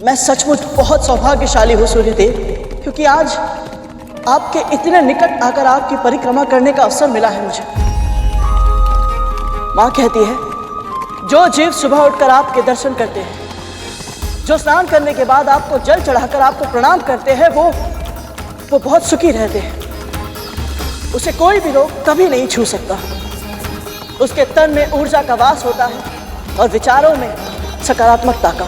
मैं सचमुच बहुत सौभाग्यशाली हूँ सूर्यदेव, क्योंकि आज आपके इतने निकट आकर आपकी परिक्रमा करने का अवसर मिला है मुझे। माँ कहती है, जो जीव सुबह उठकर आपके दर्शन करते हैं, जो स्नान करने के बाद आपको जल चढ़ाकर आपको प्रणाम करते हैं, वो बहुत सुखी रहते हैं। उसे कोई भी रोग कभी नहीं छू सकता। उसके तन में ऊर्जा का वास होता है और विचारों में सकारात्मकता का।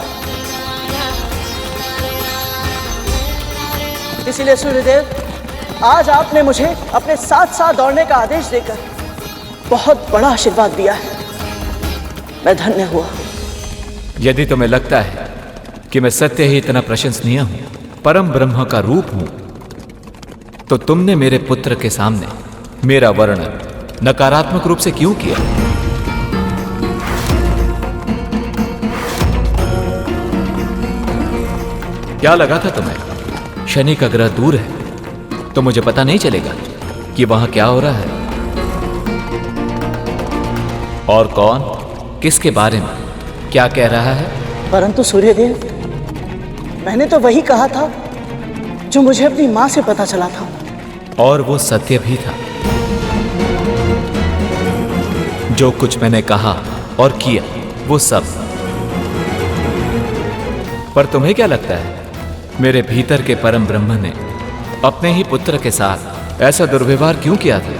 इसीलिए सूर्यदेव, आज आपने मुझे अपने साथ साथ दौड़ने का आदेश देकर बहुत बड़ा आशीर्वाद दिया है। मैं धन्य हुआ। यदि तुम्हें लगता है कि मैं सत्य ही इतना प्रशंसनीय हूं, परम ब्रह्म का रूप हूं, तो तुमने मेरे पुत्र के सामने मेरा वर्णन नकारात्मक रूप से क्यों किया? क्या लगा था तुम्हें शनि का ग्रह दूर है तो मुझे पता नहीं चलेगा कि वहां क्या हो रहा है और कौन किसके बारे में क्या कह रहा है? परंतु सूर्यदेव, मैंने तो वही कहा था जो मुझे अपनी मां से पता चला था। और वो सत्य भी था। जो कुछ मैंने कहा और किया वो सब। पर तुम्हें क्या लगता है, मेरे भीतर के परम ब्रह्म ने अपने ही पुत्र के साथ ऐसा दुर्व्यवहार क्यों किया था?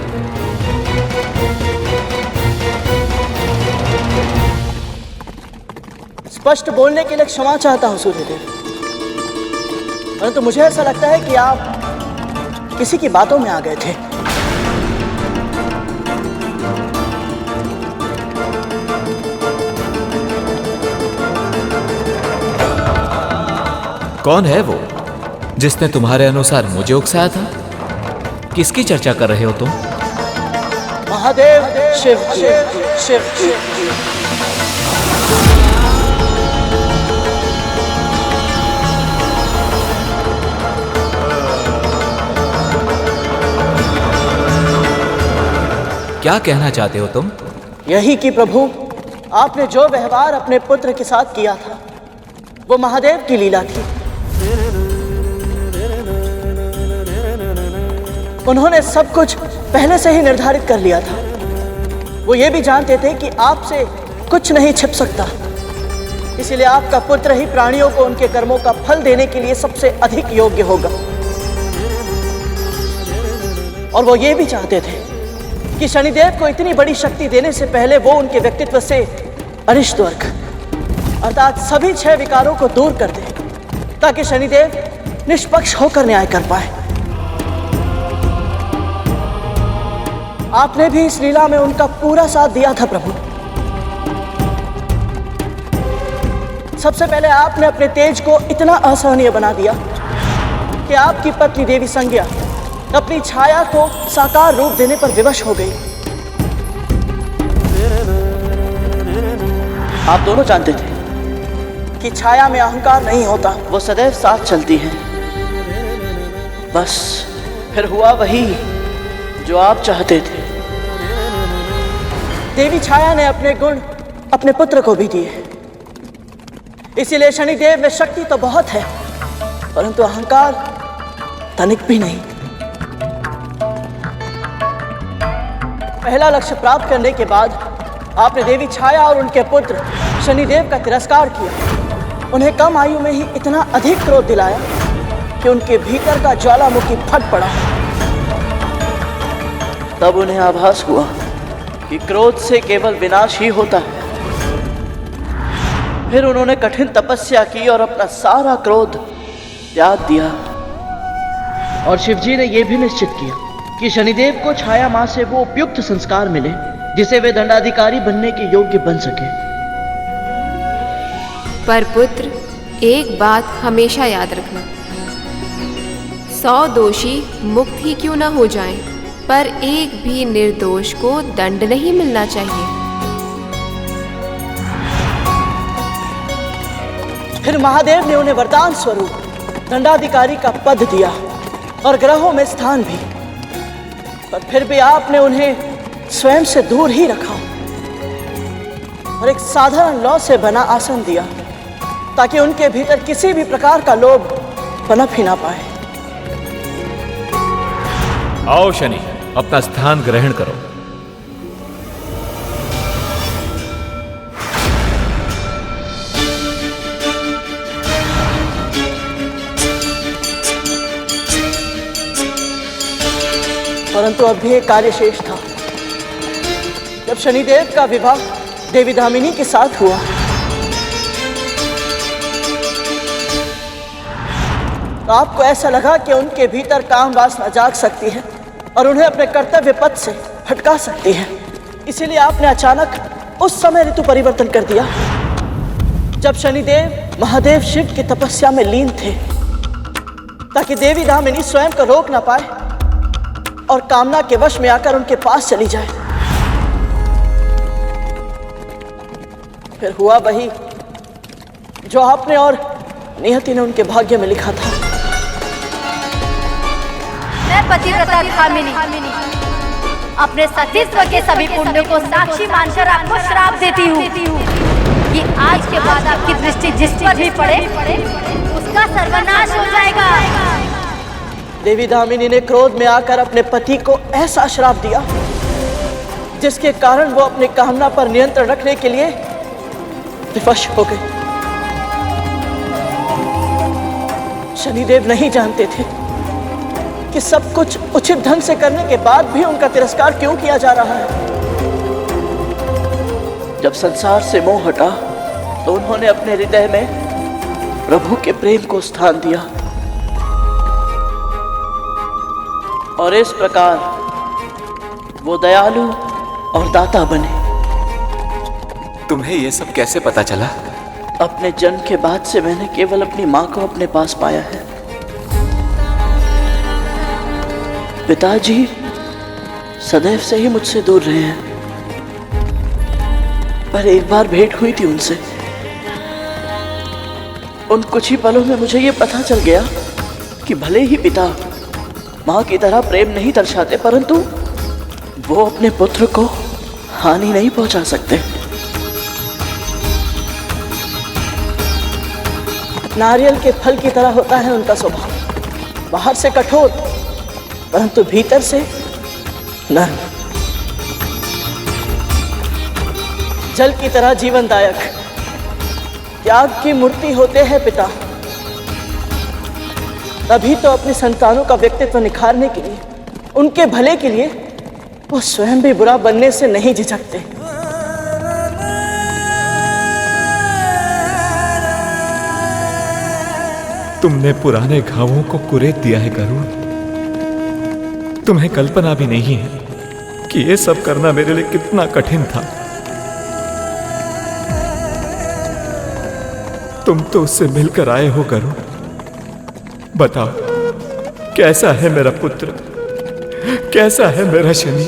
स्पष्ट बोलने के लिए क्षमा चाहता हूं सूर्यदेव, परंतु मुझे ऐसा लगता है कि आप किसी की बातों में आ गए थे। कौन है वो जिसने तुम्हारे अनुसार मुझे उकसाया था? किसकी चर्चा कर रहे हो तुम? महादेव शिव शिव शिव शिव। क्या कहना चाहते हो तुम? यही कि प्रभु, आपने जो व्यवहार अपने पुत्र के साथ किया था वो महादेव की लीला थी। उन्होंने सब कुछ पहले से ही निर्धारित कर लिया था। वो ये भी जानते थे कि आपसे कुछ नहीं छिप सकता। इसलिए आपका पुत्र ही प्राणियों को उनके कर्मों का फल देने के लिए सबसे अधिक योग्य होगा। और वो ये भी चाहते थे कि शनिदेव को इतनी बड़ी शक्ति देने से पहले वो उनके व्यक्तित्व से अरिष्ट वर्ग अर्थात सभी 6 विकारों को दूर कर दे, ताकि शनिदेव निष्पक्ष होकर न्याय कर पाए। आपने भी इस लीला में उनका पूरा साथ दिया था प्रभु। सबसे पहले आपने अपने तेज को इतना असहनीय बना दिया कि आपकी पत्नी देवी संज्ञा अपनी छाया को साकार रूप देने पर विवश हो गई। आप दोनों जानते थे कि छाया में अहंकार नहीं होता, वो सदैव साथ चलती है। बस फिर हुआ वही जो आप चाहते थे। देवी छाया ने अपने गुण अपने पुत्र को भी दिए। इसीलिए शनिदेव में शक्ति तो बहुत है, परंतु अहंकार तनिक भी नहीं। पहला लक्ष्य प्राप्त करने के बाद आपने देवी छाया और उनके पुत्र शनिदेव का तिरस्कार किया। उन्हें कम आयु में ही इतना अधिक क्रोध दिलाया कि उनके भीतर का ज्वालामुखी फट पड़ा। तब उन्हें आभास हुआ कि क्रोध से केवल विनाश ही होता है। फिर उन्होंने कठिन तपस्या की और अपना सारा क्रोध त्याग दिया। और शिवजी ने यह भी निश्चित किया कि शनिदेव को छाया मां से वो उपयुक्त संस्कार मिले जिसे वे दंडाधिकारी बनने के योग्य बन सके। पर पुत्र, एक बात हमेशा याद रखना, 100 दोषी मुक्त ही क्यों न हो जाएं, पर एक भी निर्दोष को दंड नहीं मिलना चाहिए। फिर महादेव ने उन्हें वरदान स्वरूप दंडाधिकारी का पद दिया और ग्रहों में स्थान भी। पर फिर भी आपने उन्हें स्वयं से दूर ही रखा और एक साधारण लौ से बना आसन दिया, ताकि उनके भीतर किसी भी प्रकार का लोभ पनप ही ना पाए। आओ शनि, अपना स्थान ग्रहण करो। परंतु अब भी एक कार्य शेष था। जब शनिदेव का विवाह देवी दामिनी के साथ हुआ तो आपको ऐसा लगा कि उनके भीतर काम वासना जाग सकती है और उन्हें अपने कर्तव्य पथ से भटका सकती है। इसीलिए आपने अचानक उस समय ऋतु परिवर्तन कर दिया जब शनिदेव महादेव शिव की तपस्या में लीन थे, ताकि देवी दामिनी स्वयं को रोक ना पाए और कामना के वश में आकर उनके पास चली जाए। फिर हुआ वही जो आपने और नियति ने उनके भाग्य में लिखा था। मैं पतिव्रता कामिनी अपने सतीत्व के सभी पुण्यों को साक्षी मानकर आपको श्राप देती हूँ कि आज के बाद आपकी दृष्टि जिस पर भी पड़े उसका सर्वनाश हो जाएगा। देवी दामिनी ने क्रोध में आकर अपने पति को ऐसा श्राप दिया जिसके कारण वो अपनी कामना पर नियंत्रण रखने के लिए विवश हो गई। शनिदेव नहीं जानते थे कि सब कुछ उचित ढंग से करने के बाद भी उनका तिरस्कार क्यों किया जा रहा है। जब संसार से मोह हटा तो उन्होंने अपने हृदय में प्रभु के प्रेम को स्थान दिया और इस प्रकार वो दयालु और दाता बने। तुम्हें यह सब कैसे पता चला? अपने जन्म के बाद से मैंने केवल अपनी माँ को अपने पास पाया है। पिताजी सदैव से ही मुझसे दूर रहे हैं, पर एक बार भेंट हुई थी उनसे। उन कुछ ही पलों में मुझे ये पता चल गया कि भले ही पिता माँ की तरह प्रेम नहीं दर्शाते, परंतु वो अपने पुत्र को हानि नहीं पहुंचा सकते। नारियल के फल की तरह होता है उनका स्वभाव, बाहर से कठोर परंतु भीतर से नर्म, जल की तरह जीवनदायक, त्याग की मूर्ति होते हैं पिता। तभी तो अपनी संतानों का व्यक्तित्व निखारने के लिए, उनके भले के लिए वो स्वयं भी बुरा बनने से नहीं झिझकते। तुमने पुराने घावों को कुरेद दिया है गरुड़। तुम्हें कल्पना भी नहीं है कि यह सब करना मेरे लिए कितना कठिन था। तुम तो उससे मिलकर आए हो गरुड़। बताओ, कैसा है मेरा पुत्र, कैसा है मेरा शनि?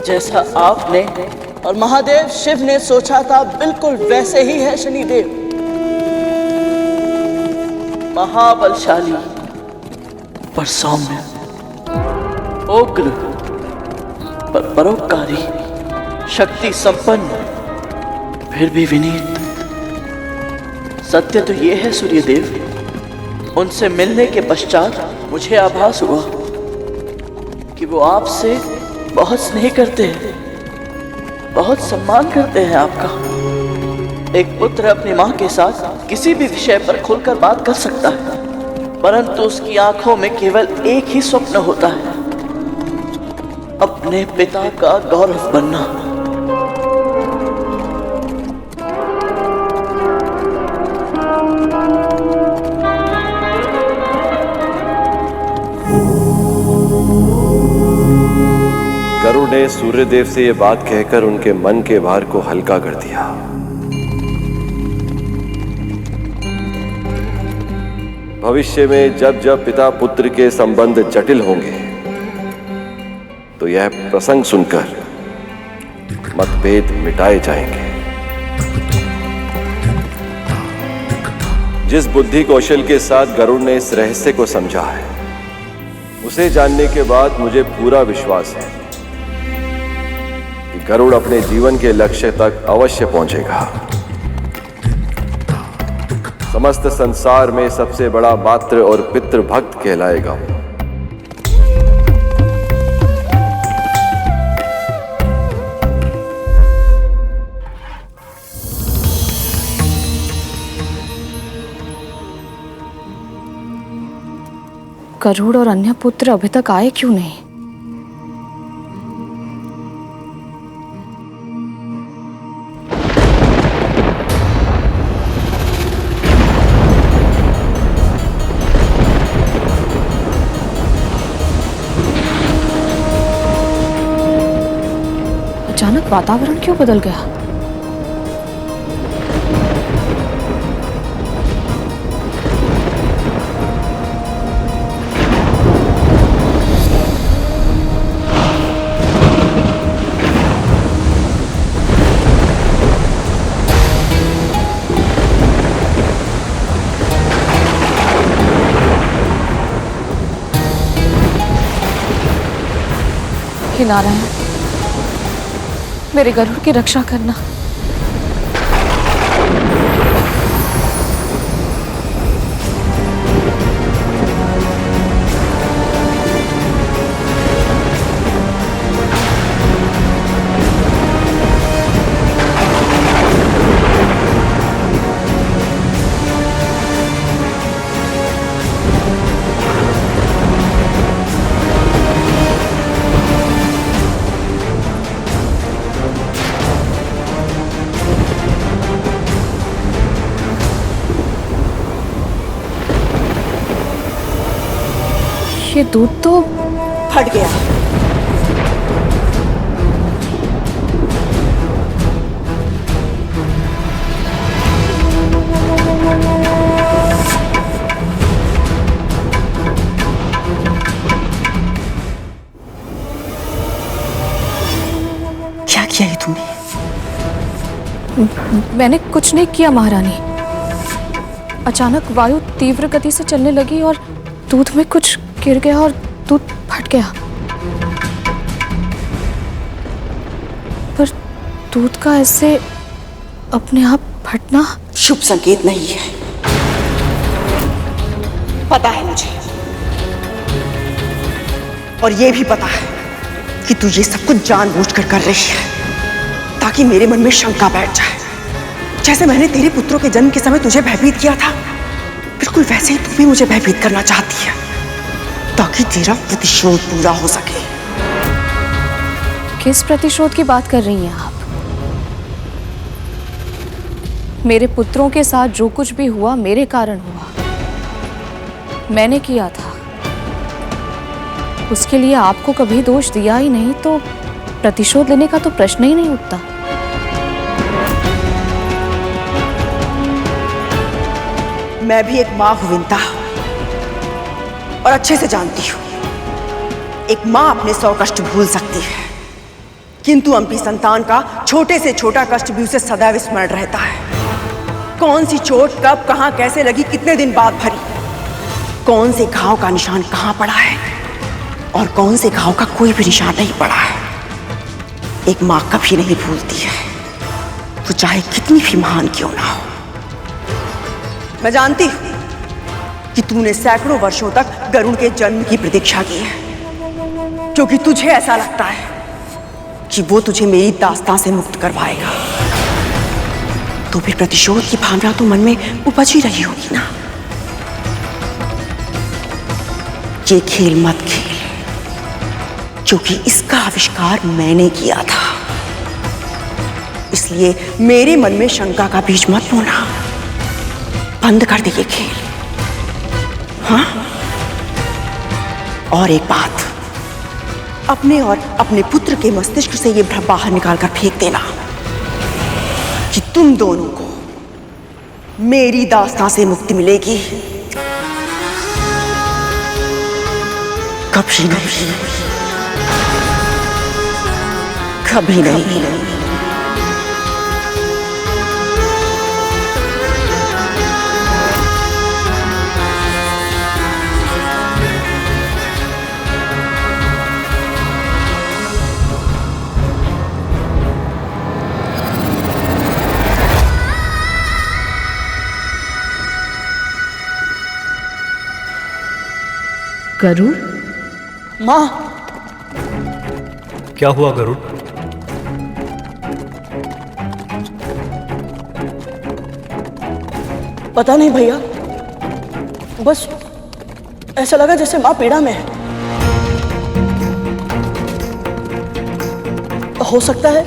जैसा आपने और महादेव शिव ने सोचा था बिल्कुल वैसे ही है शनिदेव। महाबलशाली पर सौम्य, उग्र पर परोपकारी, शक्ति संपन्न फिर भी विनीत। सत्य तो ये है सूर्यदेव, उनसे मिलने के पश्चात मुझे आभास हुआ कि वो आपसे बहुत स्नेह करते हैं, बहुत सम्मान करते हैं आपका। एक पुत्र अपनी माँ के साथ किसी भी विषय पर खुलकर बात कर सकता है, परंतु उसकी आंखों में केवल एक ही स्वप्न होता है, अपने पिता का गौरव बनना। गरुड़ ने सूर्यदेव से यह बात कहकर उनके मन के भार को हल्का कर दिया। भविष्य में जब जब पिता पुत्र के संबंध जटिल होंगे तो यह प्रसंग सुनकर मतभेद मिटाए जाएंगे। जिस बुद्धि कौशल के साथ गरुड़ ने इस रहस्य को समझा है, उसे जानने के बाद मुझे पूरा विश्वास है कि गरुड़ अपने जीवन के लक्ष्य तक अवश्य पहुंचेगा। समस्त संसार में सबसे बड़ा मातृ और पितृ भक्त कहलाएगा। गरुड़ और अन्य पुत्र अभी तक आए क्यों नहीं? अचानक वातावरण क्यों बदल गया? हे नारायण, मेरे गरुड़ की रक्षा करना। ये दूध तो फट गया। क्या किया ये तुमने? मैंने कुछ नहीं किया महारानी। अचानक वायु तीव्र गति से चलने लगी और दूध में कुछ गिर गया और दूध फट गया। पर दूध का ऐसे अपने आप फटना शुभ संकेत नहीं है। पता है मुझे, और ये भी पता है कि तू ये सब कुछ जानबूझकर कर रही है ताकि मेरे मन में शंका बैठ जाए। जैसे मैंने तेरे पुत्रों के जन्म के समय तुझे भयभीत किया था, बिल्कुल वैसे ही तू भी मुझे भयभीत करना चाहती है ताकि तेरा प्रतिशोध पूरा हो सके। किस प्रतिशोध की बात कर रही हैं आप? मेरे पुत्रों के साथ जो कुछ भी हुआ मेरे कारण हुआ, मैंने किया था। उसके लिए आपको कभी दोष दिया ही नहीं तो प्रतिशोध लेने का तो प्रश्न ही नहीं उठता। मैं भी एक मां हूं विंता, और अच्छे से जानती हूं एक मां अपने 100 कष्ट भूल सकती है, किंतु अपनी संतान का छोटे से छोटा कष्ट भी उसे सदैव स्मरण रहता है। कौन सी चोट कब कहां कैसे लगी, कितने दिन बाद भरी, कौन से घाव का निशान कहां पड़ा है और कौन से घाव का कोई भी निशान नहीं पड़ा है, एक मां कभी नहीं भूलती है, वो चाहे कितनी भी महान क्यों ना हो। मैं जानती हूं कि तूने सैकड़ों वर्षों तक गरुड़ के जन्म की प्रतीक्षा की है, क्योंकि तुझे ऐसा लगता है कि वो तुझे मेरी दास्तां से मुक्त करवाएगा। तो फिर प्रतिशोध की भावना तो मन में उपज ही रही होगी ना। ये खेल मत खेल, क्योंकि इसका आविष्कार मैंने किया था, इसलिए मेरे मन में शंका का बीज मत बोना। बंद कर दे ये खेल, हाँ? और एक बात, अपने और अपने पुत्र के मस्तिष्क से ये भ्रम बाहर निकालकर फेंक देना कि तुम दोनों को मेरी दास्तां से मुक्ति मिलेगी। कभी नहीं, कभी नहीं। गरुड़? माँ, क्या हुआ गरुड़? पता नहीं भैया, बस ऐसा लगा जैसे माँ पीड़ा में है। हो सकता है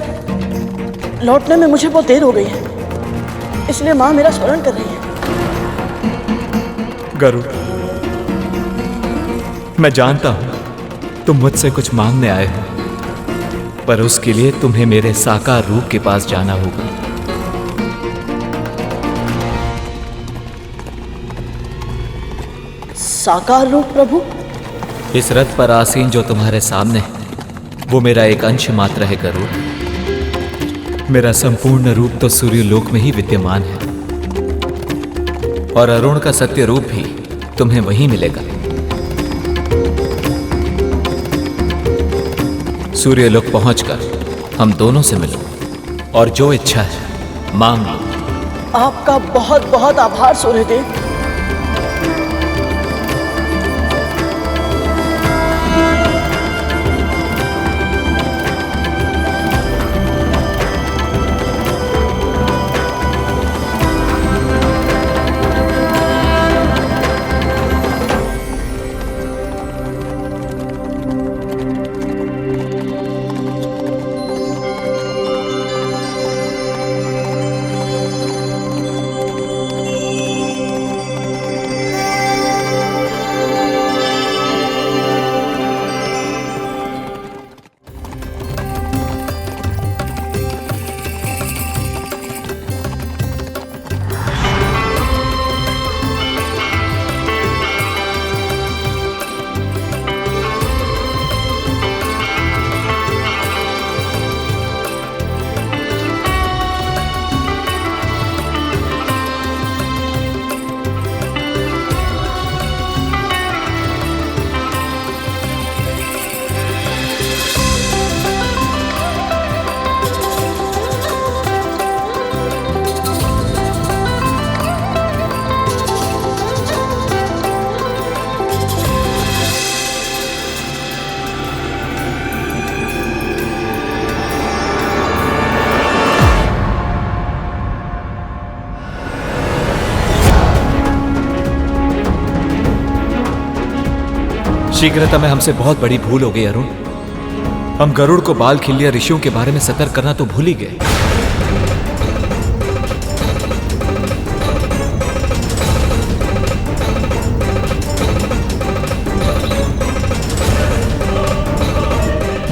लौटने में मुझे बहुत देर हो गई है, इसलिए माँ मेरा स्मरण कर रही है। गरुड़, मैं जानता हूं तुम मुझसे कुछ मांगने आए हो, पर उसके लिए तुम्हें मेरे साकार रूप के पास जाना होगा। साकार रूप प्रभु? इस रथ पर आसीन जो तुम्हारे सामने है वो मेरा एक अंश मात्र है गरुड़। मेरा संपूर्ण रूप तो सूर्यलोक में ही विद्यमान है, और अरुण का सत्य रूप भी तुम्हें वहीं मिलेगा। सूर्यलोक पहुंचकर हम दोनों से मिलो और जो इच्छा है मांग लो। आपका बहुत बहुत आभार सूर्यदेव। शीघ्रता में हमसे बहुत बड़ी भूल हो गई अरुण। हम गरुड़ को बाल खिल्लिया ऋषियों के बारे में सतर्क करना तो भूल ही गए।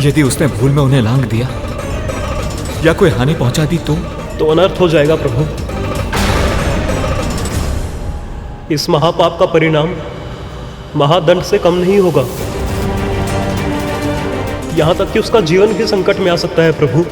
यदि उसने भूल में उन्हें लांग दिया या कोई हानि पहुंचा दी तो अनर्थ हो जाएगा प्रभु। इस महापाप का परिणाम महादंड से कम नहीं होगा, यहां तक कि उसका जीवन भी संकट में आ सकता है प्रभु।